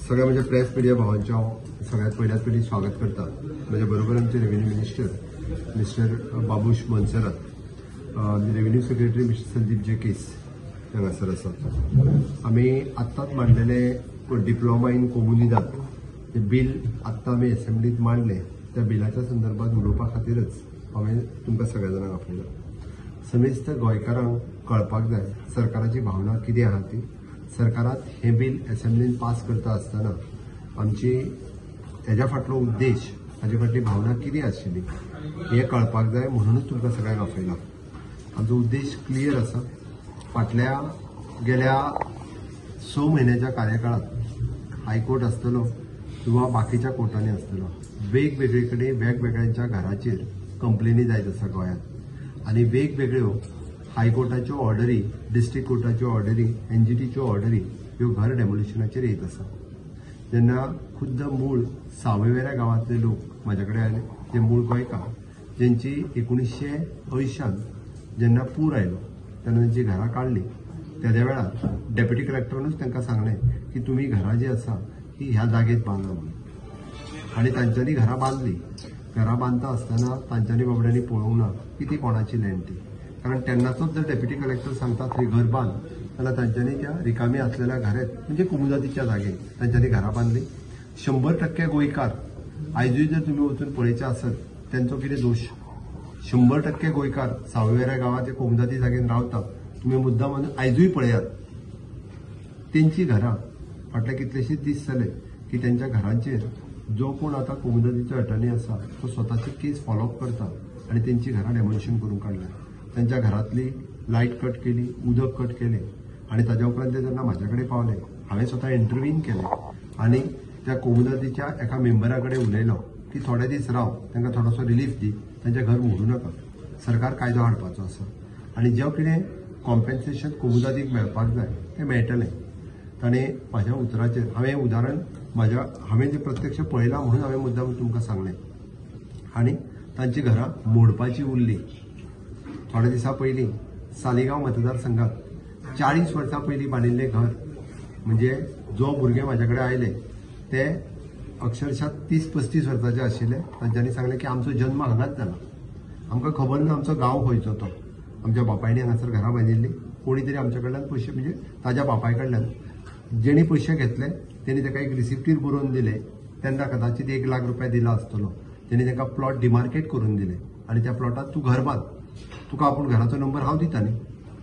सगळ्या म्हणजे press media भावांच्या सगळ्यात पहिल्याच पयली स्वागत करता। म्हज्या बरोबर आमचे revenue minister mister Babush Monserrate, revenue secretary mister Sandeep जे केस हांगासर आसात। आमी आत्ताच मांडलेले डिप्लोमा इन कोमुनिदाद हे बिल आत्ता आमी असेंब्लीत मांडले, त्या बिलाच्या संदर्भात उलोवपा खातीरच हांवें तुमकां सगळ्या जाणांक आपयला। समेस्त गोंयकारांक कळपाक जाय सरकाराची भावना कितें आहा ती। सरकारात हे बिल असेंब्लीन पास करता आसतना आमची हेज्या फाटलो उद्देश, हाजे फाटली भावना कितें आशिल्ली हे कळपाक जाय, म्हणूनच तुमकां सगळ्यांक आपयला। आमचो उद्देश क्लियर आसा। फाटल्या गेल्या 6 म्हयन्याच्या कार्यकाळात हायकोर्ट आसतलो किंवा बाकीच्या कोर्टांनी आसतलो, वेगवेगळे कडेन वेगवेगळ्यांच्या घराचेर कंप्लेनी जायत आसा गोंयांत, आनी वेगवेगळ्यो हायकोर्टाच्यो ऑर्डरी, डिस्ट्रिक्ट कोर्टाच्यो ऑर्डरी, एनजीटीच्यो ऑर्डरी ह्यो घर डेमोलिशनाचेर येत आसा। जेन्ना खुद्द मूळ सावयवेऱ्या गांवांतले लोक म्हाजे कडेन आयले, जे मूळ गोंयकार, जेंची 1980 जेन्ना पूर आयलो तेन्ना तेंची घरां काडली, त्याच्या वेळार डेप्युटी कलेक्टरानूच तांकां सांगलें की तुमी घरां जी आसा ही ह्या जागेत बांदा म्हणून, आनी तांच्यांनी घरां बांदली। घरां बांदता आसतना तांच्यांनी बाबड्यांनी पळोवंक ना की ती कोणाची लँड ती, कारण तेन्नाचोच जर डेप्युटी कलेक्टर सांगता थंय घर बांद, जाल्यार तांच्यांनी त्या रिकामी आसलेल्या घरांत म्हणजे कुमुदादीच्या जागेर तांच्यांनी घरां बांदली। 100% गोंयकार आयजूय जर तुमी वचून पळयचे आसत तेंचो कितें दोश, 100% गोंयकार सावयवेऱ्या गांवांत त्या कुमुदादी जागेन रावता, तुमी मुद्दाम आयजूय पळयात तेंची घरां फाटले कितलेशेच दीस जाले की तेंच्या घरांचेर जो कोण आता कुमुदादीचो अटर्नी आसा तो स्वताची केस फॉलोअप करता आनी तेंची घरां डेमोलिशन करून काडल्या। त्यांच्या घरातली लाईट कट केली, उदक कट केले, आणि ताज्या उपरांत ते जेन्ना म्हाजे कडेन पावले हांवें स्वता इंटरव्हीन केले आनी त्या कोमुदादीच्या एका मेंबरा कडेन उलयलो की थोडे दीस राव, तांकां थोडोसो रिलीफ दी, तांचें घर मोडू नाका, सरकार कायदो हाडपाचो आसा आनी जें कितें कॉम्पेन्सेशन कोमुदादीक मेळपाक जाय तें मेळटलें। ताणें म्हाज्या उतराचेर हांवें उदाहरण हांवें जें प्रत्यक्ष पळयलां म्हणून हांवें मुद्दाम तुमकां सांगलें, आनी तांची घरां मोडपाची उरली। थोड्या दिसा पयलीं सालिगांव मतदारसंघात 40 वर्सां पयलीं बांदिल्लें घर, म्हणजे जो भुरगे म्हाजे कडेन आयले ते अक्षरशः 30-35 वर्सांचे आशिल्ले। तांच्यांनी सांगलें की आमचो जन्म हांगाच जाला, आमकां खबर ना आमचो गांव खंयचो तो, आमच्या बापायनी हांगासर घरां बांदिल्ली, कोणी तरी आमच्या कडल्यान पयशे, म्हणजे ताज्या बापाय कडल्यान जेणी पयशे घेतले तेणी ताका एक रिसिप्टीर बरोवन दिले, तेन्ना कदाचित 1 लाख रुपया दिला आसतलो। तेणी ताका प्लॉट डिमार्केट करून दिले आनी त्या प्लॉटात तूं घर बांद, तुका आपूण घराचो नंबर हांव दिता न्ही,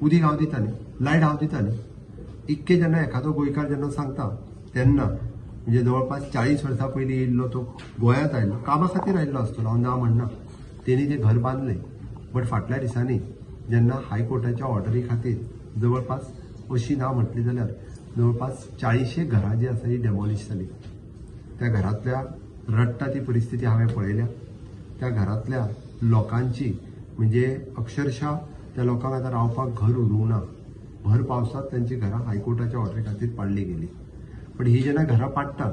उदीक हांव दिता न्ही, लायट हांव दिता न्ही। इतके जेन्ना एखादो गोंयकार जेन्ना सांगता तेन्ना म्हणजे जवळपास 40 वर्सां पयलीं येयल्लो तो गोंयांत आयल्लो, कामा खातीर आयल्लो आसतलो, हांव ना म्हणना, तेणी तें घर बांदलें। बट फाटल्या दिसांनी जेन्ना हायकोर्टाच्या ऑर्डरी खातीर जवळपास अशी ना म्हटली जाल्यार जवळपास 40 घरां जी आसा ही डेमॉलिश जाली। त्या घरांतल्या रडटा ती परिस्थिती हांवें पळयल्या। त्या घरांतल्या लोकांची म्हणजे अक्षरशः त्या लोकांक आतां रावपाक घर उरूंक ना। भर पावसात त्यांची घरां हायकोर्टाच्या ऑर्डरी खातीर पाडली गेली। पण ही जेन्ना घरां पाडटा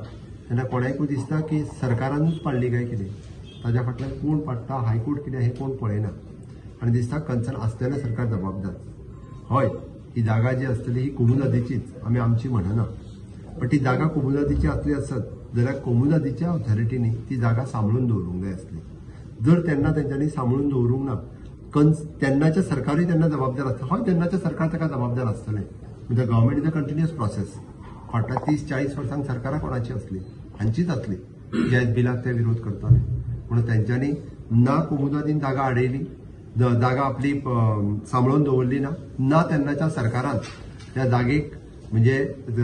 तेन्ना कोणाकूय दिसता की सरकारानूच पाडली काय कितें, ताज्या फाटल्यान कोण पाडटा, हायकोर्ट कितें हें कोण पळयना, आनी दिसता कन्सर्न आसलेलें सरकार जबाबदार। हय, ही जागा जी आसतली ही कोमुदादीचीच, आमी आमची म्हणना, पण ती जागा कोमुदादीची आसली आसत जाल्यार कोमुदादीच्या ऑथॉरिटीनी ती जागा सांबाळून दवरूंक जाय आसली। जर तेन्ना तेंच्यांनी सांबाळून दवरूंक ना, तेन्नाचे सरकारूय तेन्ना जबाबदार आसता। हय, तेन्नाचे सरकार ताका जबाबदार आसतलें, म्हणजे government is a continuous process. फाटल्या 30-40 वर्सांक सरकारां कोणाची आसली, हांचीच आसली, ज्या बिलाक ते विरोध करताले। म्हणून तेंच्यांनी ना कोमुदादीन जागा आडयली, जागा आपली सांबाळून दवरली ना तेन्नाच्या सरकारान त्या जागेक म्हणजे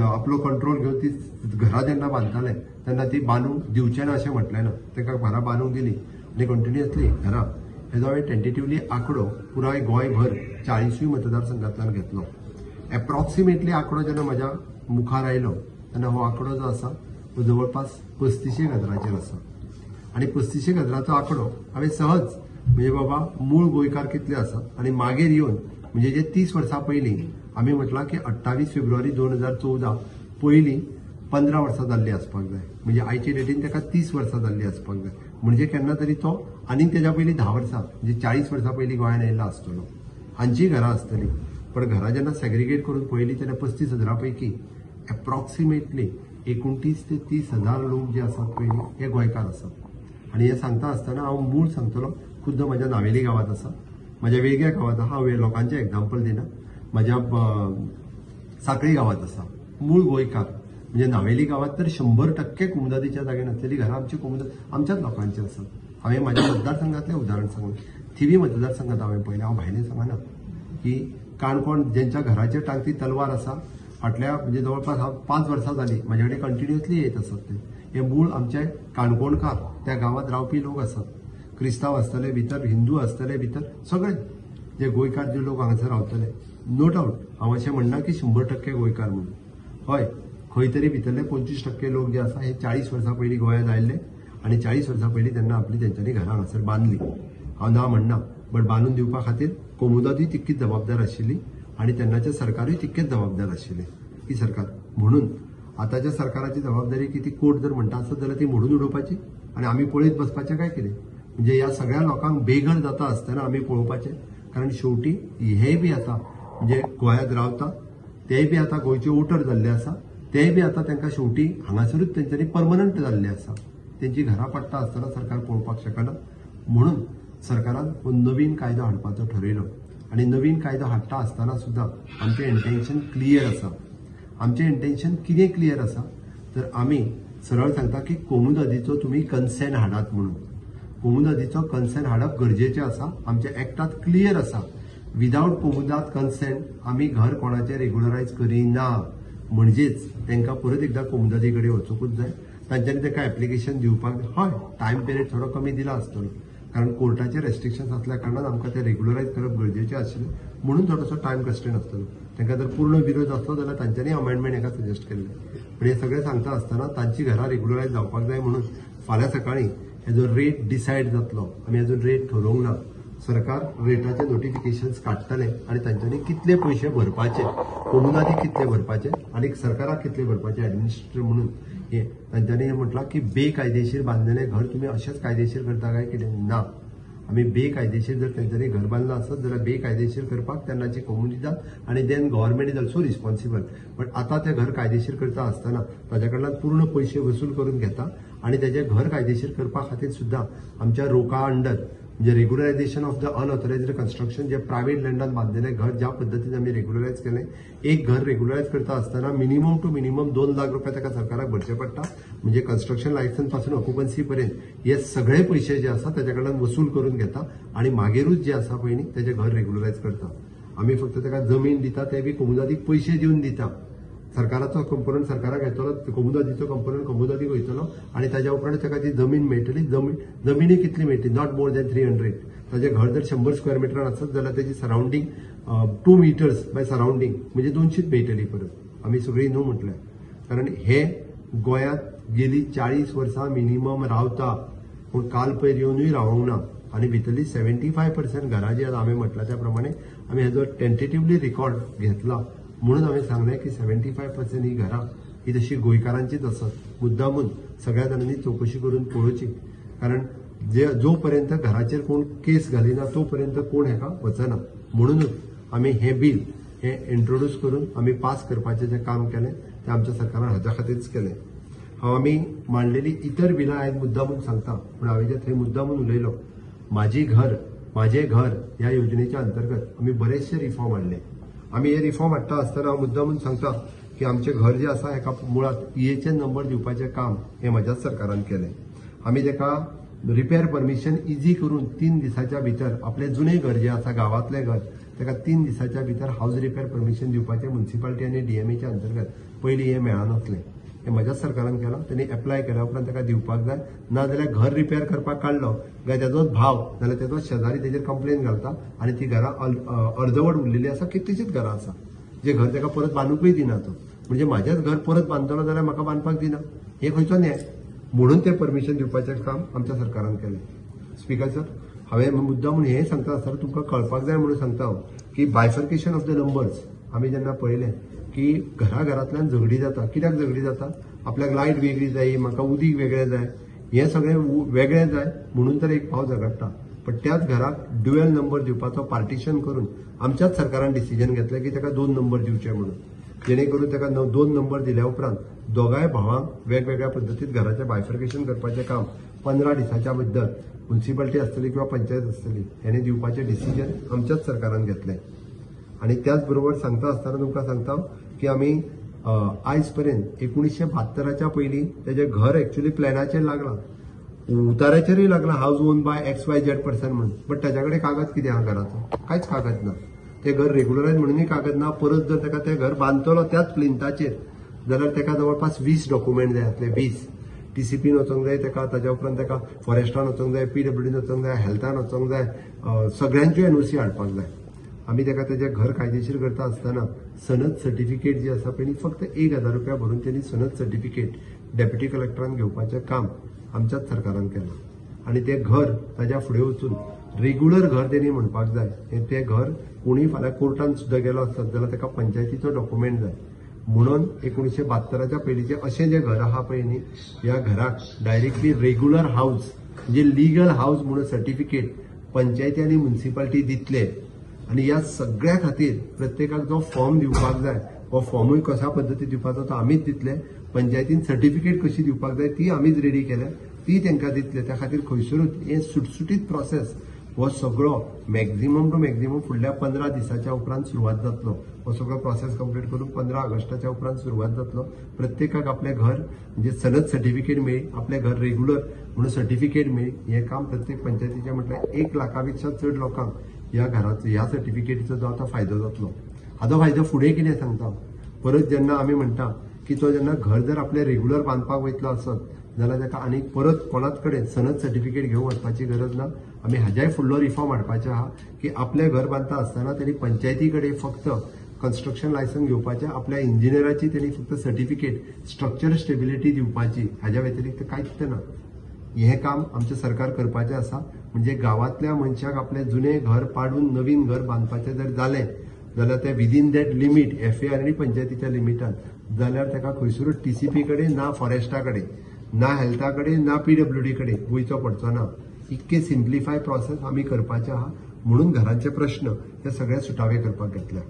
आपलो कंट्रोल घेवन ती घरां जेन्ना बांदताले तेन्ना ती बांदूंक दिवचें ना अशें म्हटलें ना, ताका घरां बांदूंक दिली आनी कंटिन्युअसली घरां। हेजो हांवें टेंटेटिवली आंकडो पुराय गोंयभर 40 मतदारसंघांतल्यान घेतलो। एप्रॉक्सिमेटली आंकडो जेन्ना म्हज्या मुखार आयलो तेन्ना हो आंकडो जो आसा तो जवळपास 35 गजराचेर आसा। आनी 35 गजराचो आंकडो हांवें सहज म्हणजे बाबा मूळ गोंयकार कितले आसा आनी मागीर येवन म्हणजे जे 30 वर्सां पयलीं आमी म्हटलां की 28 फेब्रुवारी 2014 पयलीं 15 वर्सां जाल्ली आसपाक जाय, म्हणजे आयचे डेटीन ताका 30 वर्सां जाल्ली आसपाक जाय, म्हणजे केन्ना तरी तो आनी तेज्या पयलीं 10 वर्सां म्हणजे 40 वर्सां पयलीं गोंयांत येयल्लो आसतलो, हांची घरां आसतली। पण घरां जेन्ना सेग्रिगेट करून पळयलीं तेन्ना 35,000 पैकी एप्रॉक्सिमेटली 29 ते 30 हजार लोक जे असतात पळय हे गोंयकार असतात आणि हे सांगता आसतना हांव मूळ सांगतलो खुद्द म्हज्या नावेली गांवांत आसा म्हज्या वेगळ्या गांवांत आहा हांव लोकांचे एग्जाम्पल दिना म्हज्या साखळी गांवांत आसा मूळ गोंयकार म्हणजे नावेली गांवांत तर 100% कुमुदादीच्या जागे नसलेली घरां आमची आमच्याच लोकांची आसात हांवें म्हाज्या मतदारसंघातलें उदाहरण सांगून थिवी मतदारसंघात हांवें पळयलें हांव भायलें सांगना की काणकोण ज्यांच्या घराच्या टांगती तलवार आसा फाटल्या म्हणजे जवळपास 5 वर्सां जाली म्हाजे कडेन कंटिन्युअसली येत आसात हे मूळ आमचे काणकोणकार त्या गांवांत रावपी लोक आसात क्रिस्तांव आसतले भितर हिंदू आसतले भितर सगळे जे गोंयकार जे लोक हांगासर रावतले नो डावट हांव अशें म्हणना की 100% गोंयकार म्हणून हय खंय तरी भितरले 25% लोक जे आसा हे 40 वर्सां पयलीं गोंयांत आयिल्ले आणि 40 वर्सां पयलीं तेन्ना आपली तेंच्यांनी घरां हांगासर बांदली हांव ना म्हणना बट बांदून दिवपा खातीर कोमुदादूय तितकीच जबाबदार आशिल्ली आणि तेन्नाचे सरकारूय तितकेच जबाबदार आशिल्ले ही सरकार म्हणून आताच्या सरकाराची जबाबदारी की ती कोर्ट जर म्हणटा आसत जाल्यार ती मोडून उडोवपाची आणि आमी पळयत बसपाचें काय कितें म्हणजे ह्या सगळ्या लोकांक बेघर जाता आसतना आमी पळोवपाचें कारण शेवटी हे बी आतां म्हणजे गोंयांत रावता तेय बी आतां गोंयचे वोटर जाल्ले आसा तेय बी आतां तांकां शेवटी हांगासरूच तेंच्यांनी परमनंट जाल्ले आसा तेंची घरां पडटा आसतना सरकार पळोवपाक शकना म्हणून सरकारान हो नवीन कायदो हाडपाचो ठरयलो आणि नवीन कायदो हाडटा आसतना सुद्दां आमचें इंटेन्शन क्लियर आसा आमचें इंटेन्शन कितें क्लियर आसा तर आमी सरळ सांगता की कोमुदादीचो तुमी कन्सेंट हाडात म्हणून कोमुदादीचो कन्सेंट हाडप गरजेचें आसा आमच्या एक्टांत क्लियर आसा विदाउट कोमुदाद कन्सेंट आमी घर कोणाचें रेग्युलरायज करिना म्हणजेच तांकां परत एकदां कोमुदादी कडेन वचूंकूच जाय तांच्यांनी ताका एप्लिकेशन दिवपाक हय टायम पिरियड थोडो कमी दिला आसतलो कारण कोर्टाचे रेस्ट्रिक्शन्स असल्या कारणान आमकां ते रेग्युलरायज करप गरजेचें आशिल्लें म्हणून थोडोसो टायम कन्स्ट्रेंट आसतलो तांकां जर पूर्ण विरोध आसलो जाल्यार तांच्यांनी अमेंडमेंट हेका सजेस्ट केल्लें पण हे सगळें सांगता आसतना तांची घरां रेग्युलरायज जावपाक जाय म्हणून फाल्यां सकाळीं हेजो रेट डिसायड जातलो आमी अजून रेट थारोवंक ना सरकार रेटाचे नोटिफिकेशन्स काडटले आणि तांच्यांनी कितले पयशे भरपाचे कोमुदादी कितले भरपाचे आणि सरकाराक कितले भरपाचे एडमिनिस्ट्रेटर म्हणून हे तांच्यांनी म्हटलां की बेकायदेशीर बांदलेले घर तुम्ही अशेंच कायदेशीर करता काय कितें ना आमी बेकायदेशीर जर तेंच्यांनी घर बांदलां आसत जाल्यार बेकायदेशीर करपाक तेन्नाची कोमुनिदाद आणि then government is also responsible but आता ते घर कायदेशीर करता आसतना ताच्या कडल्यान पूर्ण पयशे वसूल करून घेता आणि तेजे घर कायदेशीर करपा खातीर सुद्दां आमच्या रोका अंडर म्हणजे regularisation of the unauthorised construction जे प्रायव्हेट लँडान बांधलेले घर ज्या पद्धतीने आम्ही रेग्युलरायज केले एक घर रेग्युलरायज करता असताना मिनिमम टू मिनिमम 2 लाख रुपये ताका सरकाराक भरचे पडटा म्हणजे कन्स्ट्रक्शन लायसन्स पासून ऑक्युपन्सी पर्यंत हे सगळे पयशे जे आसा ताच्या कडल्यान वसूल करून घेता आणि मागीरूच जे आसा पळय न्ही तेजे घर रेग्युलरायज करता आमी फक्त ताका जमीन दिता ते बी कोमुदादीक पयशे दिवन दिता सरकाराचो कंपोनंट सरकाराक येतलो कोमुदादीचो कंपोनंट कोमुदादीक वयतलो आणि ताच्या उपरांत ताका ती जमीन मेळटली जमिनी कितली मेळटली नॉट मोर दॅन 300 ताजें घर जर 100 स्क्वेअर मिटर आसत जाल्यार तेजी सराउंडींग 2 मीटर्स बाय सराउंडींग म्हणजे 200 मेळटली परत आमी सगळी न्हू म्हटलें कारण हे गोंयांत गेली 40 वर्सां मिनिमम रावता पूण काल पयर येवनूय रावूंक ना आणि भितरली 75% घरां जी आमी म्हटलां त्या प्रमाणे आमी हेजो टेंटेटिवली रिकॉर्ड घेतला म्हणून हांवें सांगलें की 75% ही घरां ही तशी गोंयकारांचीच आसत मुद्दामून सगळ्या जाणांनी चवकशी करून पळोवची कारण जो पर्यंत घराचेर कोण केस घालिना तो पर्यंत कोण हेका वचना म्हणूनच आमी हे बिल हे इंट्रोड्यूस करून आमी पास करपाचें जें काम केलें तें आमच्या सरकारान हाच्या खातीरच केलें हांव आमी मांडलेली इतर बिलां आयज मुद्दामून सांगता पूण हांवें जे थंय मुद्दामून उलयलो माझे घर ह्या योजनेच्या अंतर्गत आमी बरेचशे रिफॉर्म हाडले आमी हे रिफॉर्म हाडटा आसतना हांव मुद्दामून सांगता की आमचें घर जें आसा हेका मुळात ईएचएन नंबर दिवपाचें काम हें म्हज्याच सरकारान केलें आमी तेका रिपेर परमिशन इजी करून 3 दिसाच्या भितर आपलें जुनें घर जें आसा गांवांतलें घर ताका 3 दिसाच्या भितर हाऊस रिपेर परमिशन दिवपाचें म्युनिसिपालिटी आनी डीएमएच्या अंतर्गत पयलीं हें मेळनासलें हें म्हज्याच सरकारान केलां त्यांनी एप्लाय केल्या उपरांत ताका दिवपाक जाय ना जाल्यार घर रिपेर करपाक काडलो काय तेजोच भाव नाल्यार तेजोच शेजारी तेजेर कंप्लेन घालता आनी ती घरां अर्दवट उरलेली आसा कितलींशींच घरां आसा जे घर ताका परत बांदूंकूय दिना तो म्हणजे म्हाजेच घर परत बांदतलो जाल्यार म्हाका बांदपाक दिना हे खंयचो न्याय म्हणून ते परमिशन दिवपाचें काम आमच्या सरकारान केलें स्पीकर सर हांवें मुद्दामून हें सांगता आसतना तुमकां कळपाक जाय म्हणून सांगता हांव की बायफर्केशन ऑफ द नंबर्स आमी जेन्ना पळयलें की घरांतल्यान झगडी जाता कित्याक झगडी जाता आपल्याक लायट वेगळी जाय म्हाका उदीक वेगळें जाय हें सगळें वेगळें जाय म्हणून तर एक भाव झगडटा पण त्याच घराक ड्युएल नंबर दिवपाचो पार्टिशन करून आमच्याच सरकारान डिसिजन घेतलें की ताका 2 नंबर दिवचे म्हणून जेणे करून ताका 2 नंबर दिल्या उपरांत दोगांय भावांक वेगवेगळ्या पद्दतीन घराचें बायफर्केशन करपाचें काम 15 दिसांच्या भितर म्युन्सिपालिटी आसतली किंवा पंचायत आसतली हेणे दिवपाचें डिसिजन आमच्याच सरकारान घेतलें. आणि त्याच बरोबर सांगता आसतना तुमकां सांगता की आमी आयज पर्यंत 1972च्या पयलीं तेजें घर एक्चुअली प्लॅनाचेर लागलां, उतार्याचेरूय लागला house own by XYZ person म्हणून, बट ताच्या कडेन कागद कितें आहा घराचो? कांयच कागद ना. ते घर रेग्युलरायज म्हणूनय कागद ना. परत जर ताका तें घर बांदतलो त्याच प्लिंथाचेर जाल्यार ताका जवळपास 20 डॉक्युमेंट जाय आसले. 20 TCPन वचोंक जाय ताका, ताच्या उपरांत ताका फॉरेस्टान वचोंक जाय, PWDन वचोंक जाय, हेल्थान वचोंक जाय, सगळ्यांच्यो NOC हाडपाक जाय. आमी ताका तेजें घर कायदेशीर करता आसतना सनद सर्टिफिकेट जी आसा पळय फक्त 1000 रुपया भरून त्यांनी सनद सर्टिफिकेट डेप्युटी कलेक्टरान घेवपाचें काम आमच्याच सरकारान केलां. आणि ते घर ताच्या फुडें वचून रेग्युलर घर त्यांनी म्हणपाक जाय. ते घर कोणीय फाल्यां कोर्टान सुद्दां गेलो आसत जाल्यार ताका पंचायतीचो डॉक्युमेंट जाय. म्हणून 1972च्या पयलींचे अशें जें घर आहा पळय न्ही, ह्या घराक डायरेक्टली रेग्युलर हाऊस म्हणजे लिगल हाऊस म्हणून सर्टिफिकेट पंचायती आनी म्युन्सिपालिटी दितले. आणि ह्या सगळ्या खातीर प्रत्येकाक जो फॉर्म दिवपाक जाय हो फॉर्मूय कशा पद्दतीन दिवपाचो तो आमीच दितले. पंचायतीन सर्टिफिकेट कशी दिवपाक जाय ती आमीच रेडी केल्या, ती तांकां दितले. त्या खातीर खंयसरूच हे सुटसुटीत प्रोसेस हो सगळो मॅक्झिमम टू मॅक्झिमम फुडल्या 15 दिसाच्या उपरांत सुरवात जातलो. हो सगळो प्रोसेस कंप्लीट करून 15 ऑगस्टाच्या उपरांत सुरवात जातलो. प्रत्येकाक आपले घर म्हणजे सनद सर्टिफिकेट मेळ्ळी, आपले घर रेग्युलर म्हणून सर्टिफिकेट मेळ्ळी. हे काम प्रत्येक पंचायतीचे म्हटल्यार 1 लाखापेक्षा चड लोकांक ह्या घराचो ह्या सर्टिफिकेटीचो जो आतां फायदो जातलो. हाचो फायदो फुडें कितें सांगता, परत जेन्ना आमी म्हणटा की तो जेन्ना घर जर आपले रेग्युलर बांदपाक वयतलो आसत जाल्यार ताका आनी परत कोणाच कडेन सनद सर्टिफिकेट घेवन वचपाची गरज ना. आमी हाज्याय फुडलो रिफॉर्म हाडपाचो आहा की आपले घर बांदता आसतना तेणी पंचायती कडेन फक्त कन्स्ट्रक्शन लायसन्स घेवपाचें, आपल्या इंजिनियराची तेणी फक्त सर्टिफिकेट स्ट्रक्चर स्टेबिलिटी दिवपाची, हाज्या व्यतिरिक्त कांयच ना. हे काम आमचें सरकार करपाचें आसा. म्हणजे गांवांतल्या मनशाक आपलें जुनें घर पाडून नवीन घर बांदपाचें जर जालें जाल्यार ते विदीन दॅट लिमीट FAR आनी पंचायतीच्या लिमिटान जाल्यार ताका खंयसरूच TCP कडेन ना फॉरेस्टा कडेन ना हेल्था कडेन ना PWD कडेन वयचो पडचो ना. इतके सिम्प्लिफाय प्रोसेस आमी करपाचें आहा. म्हणून घरांचे प्रश्न हे सगळे सुटावे करपाक घेतल्या.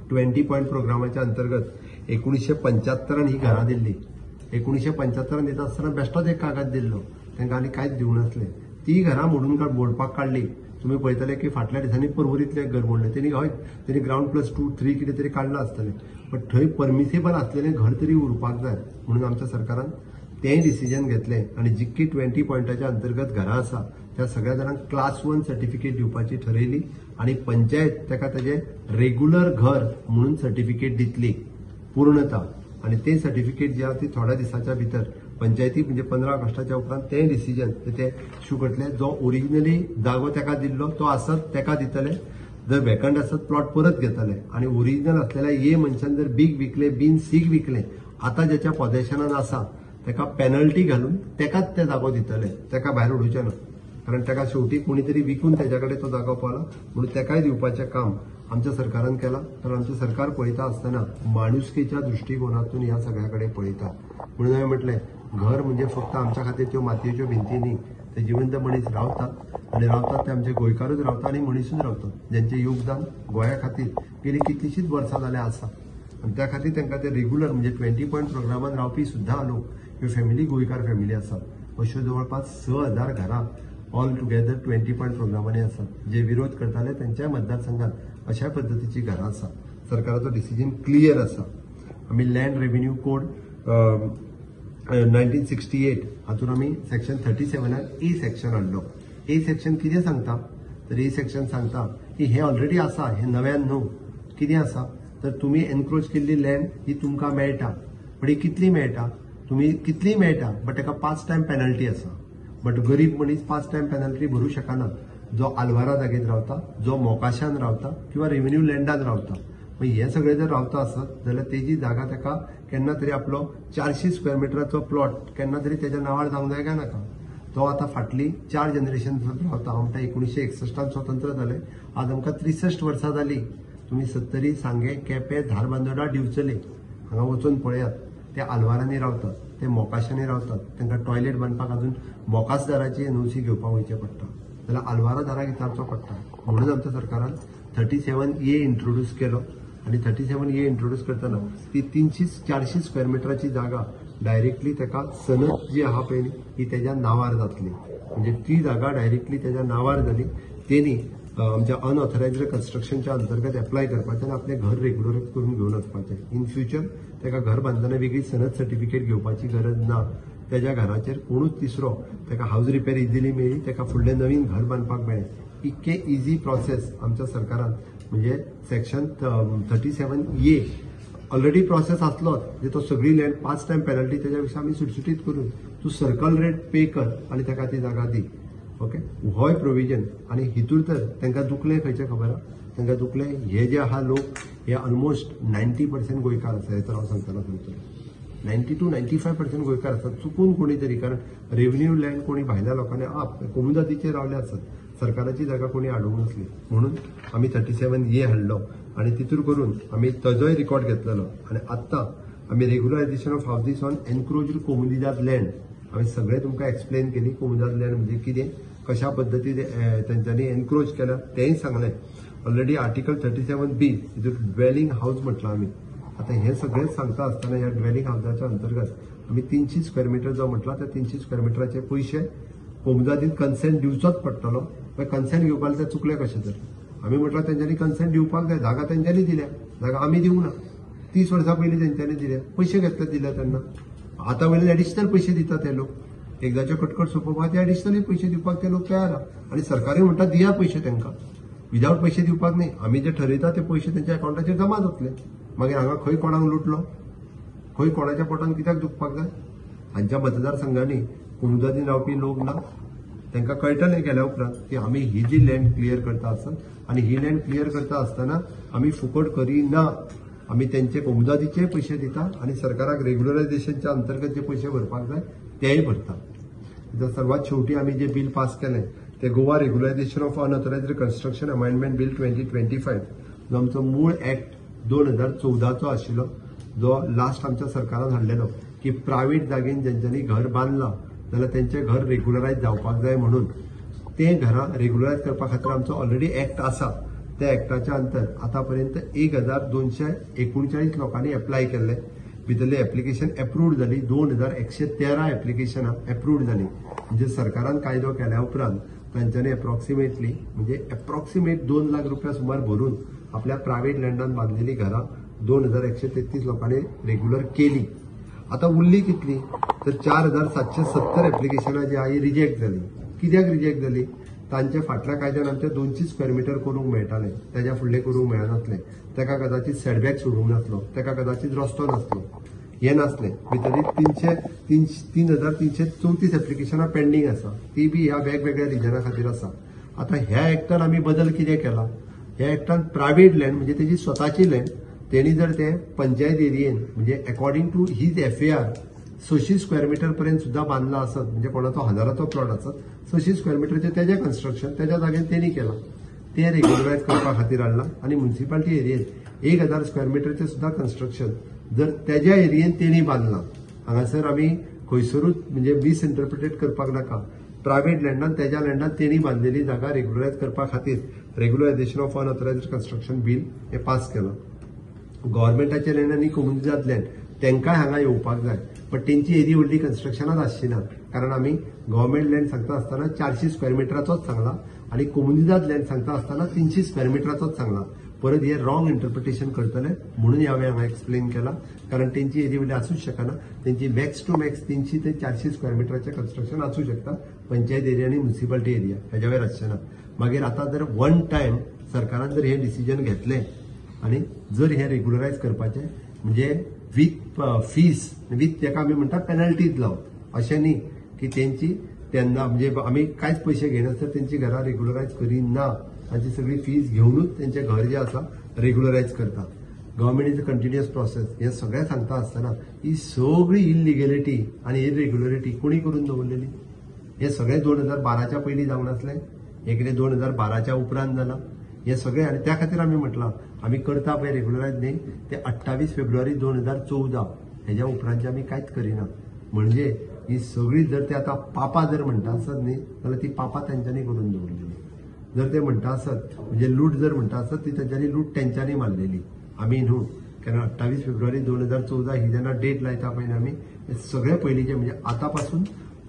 20 पॉयंट प्रोग्रामाच्या अंतर्गत 1975 ही घरां दिल्ली. 1975 दिता आसतना बेश्टोच एक कागद दिल्लो, तांकां आनी कांयच दिवं नासलें. ती घरां मोडपाक काडली. तुम्ही पळयतले की फाटल्या दिसांनी पर्वरीतले घर मोडले. त्यांनी ग्राउंड +2, 3 कितें तरी काडलां आसतलें, पण थंय परमिसेबल आसलेलें घर तरी उरपाक जाय म्हणून आमच्या सरकारान तेंय डिसिजन घेतलें. आणि जितकी 20 पॉयंटाच्या अंतर्गत घरां आसा त्या सगळ्या जाणांक क्लास 1 सर्टिफिकेट दिवपाची ठरयली आणि पंचायत ताका तेजें रेग्युलर घर म्हणून सर्टिफिकेट दितली पूर्णता. आणि ते सर्टिफिकेट जे आहा ती थोड्या दिसाच्या भितर पंचायती म्हणजे 15 ऑगस्टाच्या उपरांत तें डिसिजन ते इश्यू करतले. जो ओरिजिनली जागो ताका दिल्लो तो आसत ताका दितले, जर वेकंट आसत प्लॉट परत घेतले. आणि ओरिजिनल असलेल्या ये मनशान जर बीग विकले बीन सीग विकले आता ज्याच्या पोझेशनान आसा ताका पेनल्टी घालून ताकाच ते जागो दितले, ताका भायर उडोवचे ना. कारण ताका शेवटी कोणी तरी विकून ताच्या कडेन तो जागो पावला म्हणून ताकाय दिवपाचें काम आमच्या सरकारान केलां. कारण आमचें सरकार पळयता आसतना माणुसकीच्या दृश्टिकोनातून ह्या सगळ्याकडे पळयता. म्हणून हांवें म्हटलें घर म्हणजे फक्त आमच्या खातीर त्यो मातयेच्यो भिंती न्ही, ते जिवंत मनीस रावतात आणि रावतात ते आमचे गोंयकारूच रावतात आणि मनीसूच रावतात ज्यांचे योगदान गोंया खातीर गेली कितलीशींच वर्सां जाल्यां आसा. आणि त्या खातीर तांकां ते रेग्युलर म्हणजे 20 पॉयंट प्रोग्रामान रावपी सुद्दां लोक ह्यो फॅमिली गोंयकार फॅमिली आसात. अश्यो जवळपास 6000 घरां ऑल टुगेदर 20 पॉयंट प्रोग्रामांनी आसात. जे विरोध करताले त्यांच्या मतदारसंघात अशा पद्दतीची घरां आसा. सरकाराचो डिसिजन क्लियर आसा. आमी लँड रेव्हेन्यू कोड 1968 हातून आमी सेक्शन 37 A सेक्शन हाडलो. A सेक्शन कितें सांगता तर A सेक्शन सांगता की हे ऑलरेडी आसा, हे नव्यान न्हू. कितें आसा तर तुमी एनक्रोच केल्ली लँड ही तुमकां मेळटा, पण ही कितली मेळटा, तुम्ही कितलीय मेळटा बट ताका 5 टायम पेनल्टी आसा. बट गरीब मनीस 5 टायम पेनल्टी भरूं शकना. जो आलवारा जागेत रावता, जो मोकाशान रावता किंवा रेव्हेन्यू लँडान रावता, पण हे सगळे जर रावता आसत जाल्यार तेजी जागा ताका केन्ना तरी आपलो 400 स्क्वेअर मिटराचो प्लॉट केन्ना तरी तेज्या नांवार जावंक जाय काय नाका. तो आतां फाटली 4 जनरेशन रावता. आमकां 1961 स्वतंत्र जालें, आज आमकां 63 वर्सां जाली. तुम्ही 70 सांगे केपें धारबांदोडा दिवचले हांगा वचून पळयात. ते आलवारांनी रावतात, ते मोकाशांनी रावतात, तांकां टॉयलेट बांदपाक अजून मोकासदाराची NOC घेवपाक वयचें पडटा, जाल्यार आलवारादाराक विचारचो पडटा. म्हणून आमच्या सरकारान 37A इंट्रोड्यूस केलो आणि 37A इंट्रोड्यूस करताना ती 300-400 स्क्वेअर मिटराची जागा डायरेक्टली त्याका सनद जी आहा पळय ही त्याच्या नावार जातली, म्हणजे ती जागा डायरेक्टली त्याच्या नावार जाली. त्यांनी आमच्या अनऑथरायज्ड कन्स्ट्रक्शनच्या अंतर्गत अप्लाय करपाचें आणि आपले घर रेग्युलरायज करून घेऊन वचपाचें. इन फ्युचर त्याका घर बांदतना वेगळी सनद सर्टिफिकेट घेवपाची गरज ना. त्याच्या घराचेर कोणूच तिसरो त्याका हाऊस रिपेर इजिली मेळ्ळी, त्याका फुडलें नवीन घर बांदपाक मेळ्ळें. इतके इजी प्रोसेस आमच्या सरकारान म्हणजे सेक्शन 37A ऑलरेडी प्रोसेस आसलोच, म्हणजे तो सगळी लँड 5 टायम पेनल्टी त्याच्या आमी सुटसुटीत करून तूं सर्कल रेट पे कर आणि ताका ती जागा दी. ओके, होय प्रोविजन. आणि हितूर तर तांकां दुखलें खंयचें खबर आहा, तांकां दुखलें हे जे आहा लोक हे ऑलमोस्ट 90% गोंयकार आसा. हे तर हांव सांगताना 90 to 95% गोंयकार आसात. चुकून कोणी तरी, कारण रेव्हेन्यू लँड कोणी भायल्या लोकांनी कोमुदातीचेर रावले आसत, सरकाराची जागा कोणी अडवूंक नसली. म्हणून आमी 37A हाडलो आणि तितूर करून आमी ताजोय रिकॉर्ड घेतलेलो. आणि आत्ता आमी रेग्युलरायझेशन ऑफ हाऊसेस ऑन एनक्रोज्ड कोमुनिदाद लँड आमी सगळे तुमकां एक्सप्लेन केली. कोमुनिदाद लँड म्हणजे कितें, कशा पद्दतीन तेंच्यांनी एनक्रोज केला तेंय सांगलें. ऑलरेडी आर्टिकल 37B तितूर ड्वेलिंग हाऊस म्हटलं आमी. आता हे सगळें सांगता आसतना ह्या ड्वेलिंग हाऊसाच्या अंतर्गत आमी 300 स्क्वेअर मिटर जो म्हटला त्या 300 स्क्वेअर मिटराचे पयशे कोमुदादीन कन्सेंट दिवचोच पडटलो. पण कन्सेंट घेवपाक ते चुकले कशें तर. आमी म्हटलं तेंच्यांनी कन्सेंट दिवपाक जाय, जागा तेंच्यांनी दिल्या, जागा आमी दिवंक ना. 30 वर्सां पयलीं तेंच्यांनी दिल्या, पयशे घेतले दिले तेन्ना. आतां वयले एडिशनल पयशे दितात ते लोक, एकदांचे कटकट सोंपोवपाक ते एडिशनली पयशे दिवपाक ते लोक तयार आहा. आणि सरकारूय म्हणटा दिया पयशे तांकां, विदावट पयशे दिवपाक न्ही. आमी जे ठरयता ते पयशे तेंच्या अकाउंटाचेर जमा जातले. मागीर हांगा खंय कोणाक लुटलो, खंय कोणाच्या पोटान कित्याक दुखपाक जाय. हांच्या मतदारसंघांनी कोमुदादीन रावपी लोक ना, तांकां कळटलें गेल्या उपरांत की आमी ही जी लँड क्लियर करता आसत आणि ही लँड क्लियर करता आसतना आमी फुकट करिना. आमी तेंचे कोमुदादीचे पयशे दिता आणि सरकाराक रेग्युलरायझेशनच्या अंतर्गत जे पयशे भरपाक जाय तेय भरता. सर्वात शेवटी आमी जे बिल पास केलें ते Goa regularisation of unauthorised construction amendment bill 2025, जो आमचो मूळ ऍक्ट 2014चो आशिल्लो, जो लास्ट आमच्या सरकारान हाडलेलो की प्रायव्हेट जागेन ज्यांच्यांनी घर बांदलां जाल्यार तेंचें घर रेग्युलरायज जावपाक जाय म्हणून. ते घरां रेग्युलरायज करपा खातीर आमचो ऑलरेडी ऍक्ट आसा. त्या ऍक्टाच्या अंतर आतापर्यंत 1239 लोकांनी अप्लाय केल्ले. भितरली एप्लिकेशन अप्रूव्ड जाली. 2113 एप्लिकेशनां अप्रूव्ड जाली. म्हणजे सरकारान कायदो केल्या उपरांत तांच्यांनी अप्रॉक्सिमेट 2 लाख रुपया सुमार भरून आपल्या प्रायव्हेट लँडान बांदलेली घरां 2133 लोकांनी रेग्युलर केली. आता उरली कितली तर 4770 एप्लिकेशनां जी आहा रिजेक्ट जाली. कित्याक रिजेक्ट जाली, तांचे फाटल्या कायद्यान आमचे 200 स्क्वेअर मिटर करूंक मेळटाले, त्याच्या फुडले करूंक मेळनासले. ताका कदाचित सेटबॅक सोडूंक नासलो, ताका कदाचित रस्तो नासलो, हे नासले. भितरली 3334 एप्लिकेशनां पेंडींग आसा, ती बी ह्या वेगवेगळ्या रिजना खातीर आसा. आता ह्या ऍक्टान आमी बदल कितें केला, ह्या ऍक्टान प्रायव्हेट लँड म्हणजे तेजी स्वताची लँड तेणी जर ते पंचायत एरियेन म्हणजे according to his FAR 600 square metre पर्यंत सुद्धा बांधला असत, म्हणजे कोणाचो 1000चो प्लॉट आसत, 600 स्क्वेअर मिटरचे तेजे कन्स्ट्रक्शन त्याच्या जागेन तेणी केला. ते रेग्युलरायज करपा खातीर हाडला. आणि म्युनिसिपालिटी एरियेत 1000 स्क्वेअर मिटरचे सुद्धा कन्स्ट्रक्शन जर त्याच्या एरियेन तेणी बांधला, हांगासर आमी खंयसरूच म्हणजे मिसइंटरप्रिटेट करपाक नाका. प्रायव्हेट लँडान त्याच्या लँडान तेणी बांधलेली जागा रेग्युलरायज करपा खातीर regularisation of unauthorised construction bill हे पास केलं. गव्हर्मेंटाचे लँड आनी कोमुनिदाद लँड तेंकाय हांगा येवपाक जाय, पण तेंची एरिया व्हडली कन्स्ट्रक्शनात आसची ना. कारण आमी गव्हर्मेंट लँड सांगता आसतना 400 स्क्वेअर मिटराचोच सांगला आणि कोमुनिदाद लँड सांगता आसतना 300 स्क्वेअर मिटराचोच सांगला. परत हे रॉंग इंटरप्रिटेशन करतले म्हणून हांवें हांगा एक्सप्लेन केला. कारण तेंची एरिया व्हडली आसूच शकना. तेंची मॅक्स टू मॅक्स 300 ते 400 स्क्वेअर मिटराचें कन्स्ट्रक्शन आसूं शकता पंचायत एरिया आणि म्युनिसिपालिटी एरिया, हेच्या वयर आसचें ना. मागीर आतां जर वन टायम सरकारान जर हे डिसिजन घेतलें आणि जर हे रेग्युलरायज करपाचें म्हणजे विथ फीस विथ तेका आमी म्हणटा पेनल्टीज लावन, अशें न्ही की तेंची तेन्ना म्हणजे आमी कांयच पयशे घेयनासतना तेंची घरां रेग्युलरायज करिना. तांची सगळी फीज घेवनूच तेंचें घर जें आसा रेग्युलरायज करता. Government is a continuous process हे सगळें सांगता आसतना ही सगळी इलिगॅलिटी आनी इरेग्युलरिटी कोणी करून दवरलेली. हे सगळें 2012च्या पयलीं जावंक नासलें, हे कितें 2012च्या उपरांत जालां हे सगळें. आनी त्या खातीर आमी म्हटलां आमी करता पळय रेग्युलरायज न्ही ते 28 फेब्रुवारी 2014 हेच्या उपरांतचे आमी कांयच करिना. म्हणजे ही सगळी जर ते आतां पापा जर म्हणटा आसत न्ही जाल्यार ती पापा तेंच्यांनी करून दवरलेली. जर ते म्हणटा आसत म्हणजे लूट जर म्हणटा आसत ती तेंच्यांनी लूट तेंच्यांनी मारलेली. आमी न्हू कारण 28 फेब्रुवारी 2014 ही जेन्ना डेट लायता पळय आमी सगळे पयलींचे म्हणजे आतापासून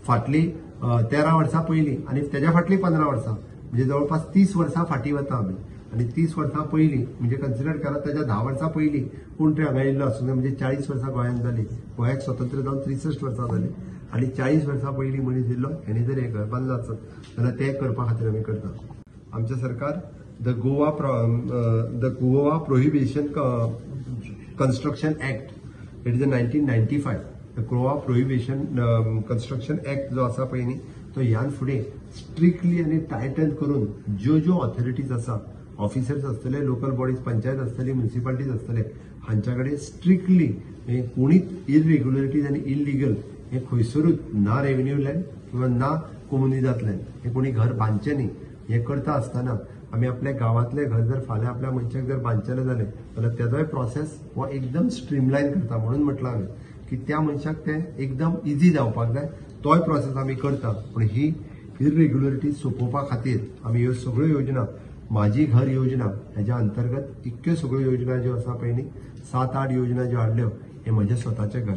फाटली 13 वर्सां पयलीं आणि त्याच्या फाटली 15 वर्सां म्हणजे जवळपास 30 वर्सां फाटीं वता आमी आणि 30 वर्सां पयलीं म्हणजे कन्सिडर करा त्याच्या 10 वर्सां पयलीं कोण तरी हांगा येयल्लो आसूं म्हणजे 40 वर्सां गोंयांत जाली गोंयाक स्वतंत्र जावन 63 वर्सां जाली आणि 40 वर्सां पयलीं मनीस येयल्लो हेणी जर एक घर बांदलां आसत जाल्यार ते करपा खातीर आमी करता. आमचें सरकार the Goa prohibition construction act it is 1995 the Goa prohibition construction act जो आसा पळय न्ही तो ह्यान फुडें स्ट्रिक्टली आनी टायटन करून ज्यो ऑथॉरिटीज आसा ऑफिसर्स आसतले लोकल बॉडीज पंचायत आसतली म्युनिसिपालिटीज आसतले हांच्या कडेन स्ट्रिक्टली कोणीच इरेग्युलरिटीज आनी इलिगल हे खंयसरूच ना रेव्हेन्यू लँड किंवा ना कोमुनिदांतल्यान हे कोणी घर बांदचें न्ही हे करता आसतना आमी आपल्या गांवांतले घर जर फाल्यां आपल्या मनशाक जर बांदचेलें जालें जाल्यार तेजोय प्रोसेस हो एकदम स्ट्रीमलायन करता म्हणून म्हटलां हांवें की त्या मनशाक ते एकदम इजी जावपाक जाय तोय प्रोसेस आमी करता पूण ही इरेग्युलरिटीज सोंपोवपा खातीर आमी ह्यो सगळ्यो योजना माझी घर योजना ह्याच्या अंतर्गत इतक्यो सगळ्यो योजना ज्यो आसा पळय न्ही 7-8 योजना ज्यो हाडल्यो हे म्हजें स्वताचें घर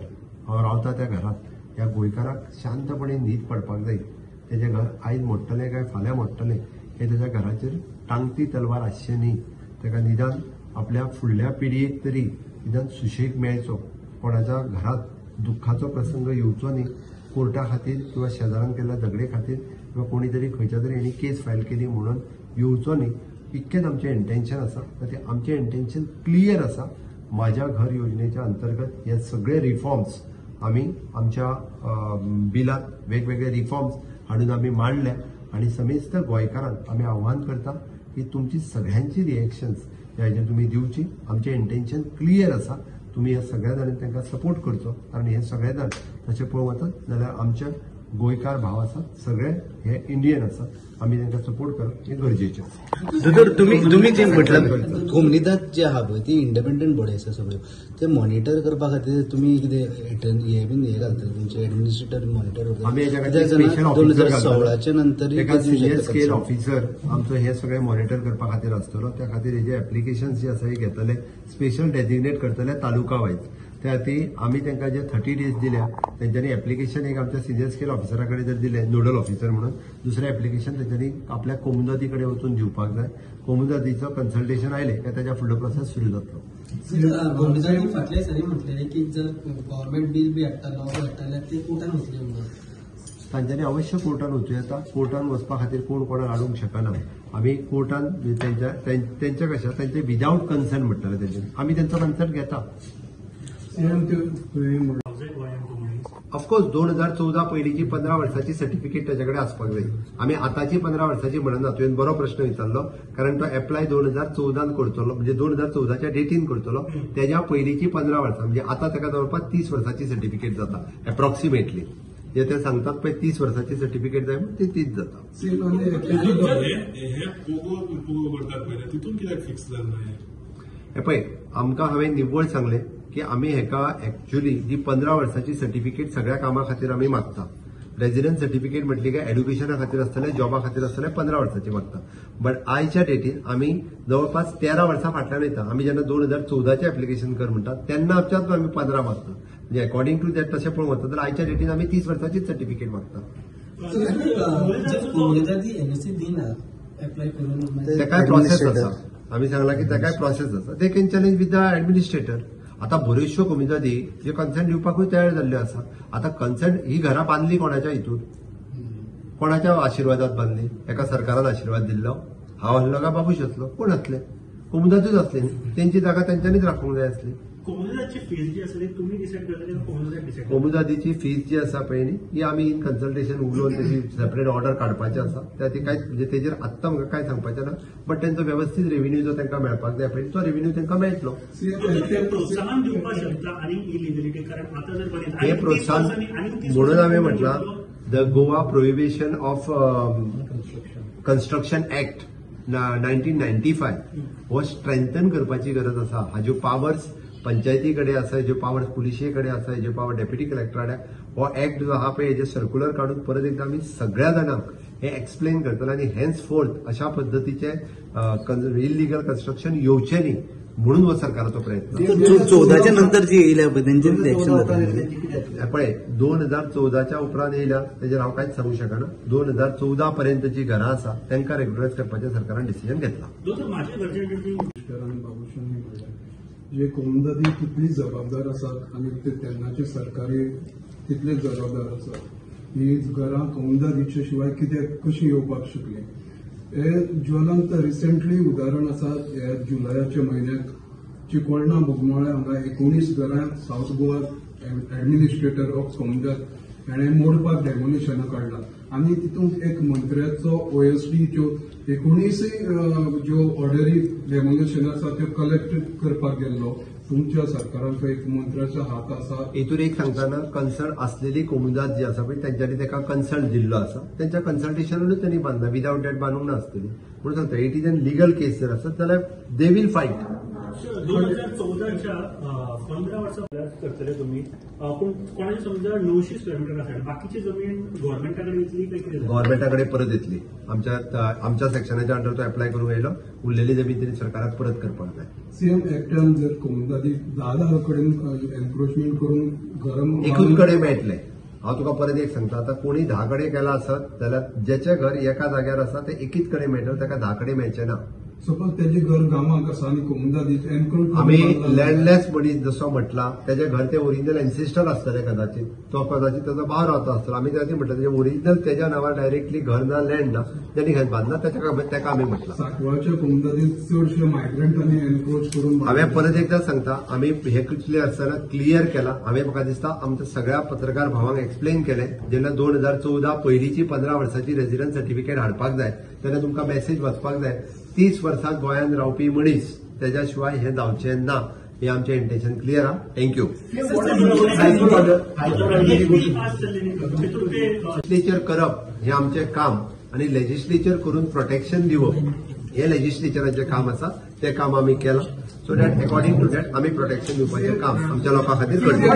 हांव रावता त्या घरांत ह्या गोंयकाराक शांतपणे न्हीद पडपाक जाय तेजें घर आयज मोडटलें काय फाल्यां मोडटलें हे तेज्या घराचेर टांगती तलवार आसचें न्ही ताका निदान आपल्या फुडल्या पिडयेक तरी निदान सुशेग मेळचो कोणाच्या घरात दुख्खाचो प्रसंग येवचो न्ही कोर्टा खातीर किंवा शेजारान केल्ल्या झगडे खातीर किंवा कोणी तरी खंयच्या तरी हेणी केस फायल केली म्हणून येवचो न्ही इतकेंच आमचें इंटेन्शन आसा ते आमचें इंटेन्शन क्लियर आसा. माझ्या घर योजनेच्या अंतर्गत हे सगळे रिफॉर्म्स आमी आमच्या बिलात वेगवेगळे रिफॉर्म्स हाडून आमी मांडल्या आणि समेस्त गोंयकारांक आमी आव्हान करता की तुमची सगळ्यांची रिएक्शन्स हेजेर तुमी दिवची. आमचें इंटेन्शन क्लियर आसा तुम्ही ह्या सगळ्या जाणांनी तांकां सपोर्ट करचो कारण हे सगळे जाण तशें पळोवंक वतात जाल्यार आमचे गोंयकार भाव आसात सगळे हे इंडियन आसात आमी तांकां सपोर्ट करप हे गरजेचें. तुम्ही जे म्हटलं कोमुनिदाद जे आहा पळय ती इंडिपेंडंट बॉडी आसा सगळ्यो ते मॉनिटर करपा खातीर तुमी कितें हे बीन हे घालता तुमचे एडमिनिस्ट्रेटर मॉनिटर करता आमी हेच्या खातीर स्पेशल ऑफिसर 2016च्या नंतर एका सिनियर स्केल ऑफिसर आमचो हे सगळे मॉनिटर करपा खातीर आसतलो त्या खातीर हेजे एप्लिकेशन्स जे आसा हे घेतले स्पेशल डेजिग्नेट करतले तालुका वायज त्या खातीर आमी तांकां जे 30 डेज दिल्या तेंच्यांनी एप्लिकेशन एक आमच्या सिनियर स्केल ऑफिसरा कडेन जर दिलें नोडल ऑफिसर म्हणून दुसरें एप्लिकेशन तेंच्यांनी आपल्या कोमुनिदादी कडेन वचून दिवपाक जाय. कोमुनिदादीचो कन्सल्टेशन आयलें काय ताच्या फुडलो प्रोसेस सुरू जातलो. कोमुनिदादी फाटल्या सरी म्हटलें की जर गव्हर्नमेंट बिल बी हाडटा हाडटा ते कोर्टान वचलें म्हणून तांच्यांनी अवश्य कोर्टान वचूं येता. कोर्टान वचपा खातीर कोण कोणाक हाडूंक शकना. आमी कोर्टान तेंच्या कशें तेंचे विदाउट कन्सर्न म्हणटाले तेंच्यांनी आमी तेंचो कन्सर्न घेता. ऑफकोर्स 2014 पयलींची 15 वर्सांची सर्टिफिकेट त्याच्या कडेन आसपाक जाय. आमी आतांची 15 वर्सांची म्हणना तुवें बरो प्रश्न विचारलो कारण तो एप्लाय 2014 करतलो म्हणजे 2014च्या डेटीन करतलो तेज्या पयलींची 15 वर्सां म्हणजे आतां ताका जवळपास 30 वर्सांची सर्टिफिकेट जाता एप्रॉक्सिमेटली जे ते सांगतात पळय 30 वर्सांची सर्टिफिकेट जाय ती 30 जाता. हे पळय आमकां हांवें निव्वळ सांगलें की आमी हेका एक्च्युअली जी 15 वर्सांची सर्टिफिकेट सगळ्या कामां खातीर आमी मागता. रेजिडन्स सर्टिफिकेट म्हटली काय एड्युकेशना खातीर आसतलें जॉबा खातीर आसतलें 15 वर्सांची मागता. बट आयच्या डेटीन आमी जवळपास 13 वर्सां फाटल्यान येता. आमी जेन्ना 2014चें एप्लिकेशन कर म्हणटात तेन्ना आमच्यात आमी 15 मागता म्हणजे अकॉर्डिंग टू दॅट तशें पळोवंक वता जाल्यार आयच्या डेटीन आमी 30 वर्सांचीच सर्टिफिकेट मागता. तेकाय प्रोसेस आसा आमी सांगला की तेकाय प्रोसेस आसा they can challenge with the administrator. आता बऱ्योचश्यो कोमुनिदादी जे कन्सेंट दिवपाकूय तयार जाल्ल्यो आसा. आता कन्सेंट ही घरां बांदली कोणाच्या हितून कोणाच्या आशिर्वादात बांदली एका सरकारान आशिर्वाद दिल्लो हांव आसलो काय बाबूश आसलो कोण आसले कोमुनिदादूच आसले तेंची जागा तेंच्यांनीच राखूंक जाय आसली. कोमुनिदादची फीज जी आसा ती तुमी डिसायड करता की कोमुनिदाद डिसायड कोमुनिदादीची फीज जी आसा पळय न्ही ही आमी इन कन्सल्टेशन उलोवन तेजी सेपरेट ऑर्डर काडपाची आसा. त्या ती कांय म्हणजे तेजेर आत्तां म्हाका कांय सांगपाचें ना बट तेंचो व्यवस्थीत रेव्हेन्यू जो तांकां मेळपाक जाय पळय तो रेव्हेन्यू तांकां मेळटलो. प्रोत्साहन दिवपाक शकता आणि इलिगलिटी कारण आता जर हे प्रोत्साहन म्हणून हांवें म्हटलां the Goa prohibition of construction act 1995 हो स्ट्रेंथन करपाची गरज आसा. हाज्यो पावर्स पंचायती कडेन आसा हेज्यो पावर्स पुलिशे कडेन आसा हेज्यो पावर डेप्युटी कलेक्टराक हो एक्ट जो आहा पळय हेजे सर्क्युलर काडून परत एकदा आमी सगळ्या जाणांक हे एक्सप्लेन करतले आनी हेन्स फोर्थ अशा पद्दतीचे इलिगल कन्स्ट्रक्शन येवचें न्ही म्हणून हो सरकाराचो प्रयत्न. 14च्या नंतर जी येयल्या पळय तेंचेर रिएक्शन जाता. पळय 2014च्या उपरांत येयल्या तेजेर हांव कांयच सांगू शकना. 2014 पर्यंत जी घरां आसा तांकां रेग्युलरायज करपाचें सरकारान डिसिजन घेतला. दोतोर माझ्या घरच्यांनी आणि बाबूशांनी म्हणलें जे कोमदादी कितली जबाबदार आसात आनी ते तेन्नाचे सरकारी कितले जबाबदार आसात ही घरां कोमदादीचे शिवाय कित्याक कशी येवपाक शकली. हे ज्वलंत रिसेंटली उदाहरण आसा हे जुलयाच्या म्हयन्याक चिकोळणा बोगमाळे हांगा 19 घरां साऊथ गोवा एडमिनिस्ट्रेटर ऑफ कोमदाद हाणें मोडपाक डेमोलिशनां काडला आनी तितूंत एक मंत्र्याचो ओएसडीच्यो 19 ज्यो ऑर्डरी डेमोलिशन आसा त्यो कलेक्ट करपाक गेल्लो. तुमच्या सरकाराचो एक मंत्र्याचो हात आसा. हेतून एक सांगताना कन्सर्न असलेली कोमुदाद जी आसा पळय तेंच्यांनी ताका कन्सल्ट दिल्लो आसा. त्यांच्या कन्सल्टेशनूच त्यांनी बांदला. विदाउट दॅट बांदूंक नासतली म्हणून सांगता. इट इज एन लिगल केस जर आसत जाल्यार दे वील फायट. 2014च्या 15 वर्सां करतले तुम्ही पूण कोणाची समजा 900 स्क्वेअर मीटर आसा बाकीची जमीन गव्हर्नमेंटाकडे येतली काय कितें गव्हर्नमेंटाकडे परत येतली. आमच्या सेक्शनाच्या अंडर तो अप्लाय करूंक येयलो. उरलेली जमीन त्यांनी सरकाराक परत करपाक जाय. सीएम एक्टान जर कोमदादी 10 कडेन एन्क्रोचमेंट करून गरम एकूच कडेन मेळटले. हांव तुका परत एक सांगता. आतां कोणी 10 कडेन गेला आसत जाल्यार जेचें घर एका जाग्यार आसा ते एकीच कडेन मेळटलें. ताका 10 कडेन मेळचें ना. सपोज तेजे घर गांवांक आसा आनी कोमदादी एन्क्रोच आम्ही लँडलेस मनीस जसो म्हटला त्याचे घर ते ओरिजिनल एन्सिस्टर असतले कदाचित. तो कदाचित त्याचा भाव रावता असतो. आम्ही त्याची म्हटलं त्याचे ओरिजिनल त्याच्या नावार डायरेक्टली घर ना लँड ना त्यांनी घर बांधला त्याका आम्ही म्हटलं. साकवाळच्या कोमदादीत चडशे मायग्रंटांनी एन्क्रोच करून हांवें परत एकदा सांगता. आम्ही हे क्लियर आसतना क्लियर केला. हांवें म्हाका दिसता आमच्या सगळ्या पत्रकार भावांक एक्सप्लेन केलें जेन्ना 2014 पयलींची 15 वर्साची रेजिडन्स सर्टिफिकेट हाडपाक जाय तेन्ना तुमकां मेसेज वचपाक जाय 30 वर्सां गोंयांत रावपी मनीस त्याच्या शिवाय हे जावचें ना. हे आमचें इंटेन्शन क्लियर आहा. थँक्यू. लेजिस्लेचर करप हे आमचें काम आणि लेजिस्लेचर करून प्रोटेक्शन दिवप हे लेजिस्लेचराचें काम आसा. ते काम आमी केलां. So that according to that आमी प्रोटेक्शन दिवपाचें काम आमच्या लोकां खातीर करतले.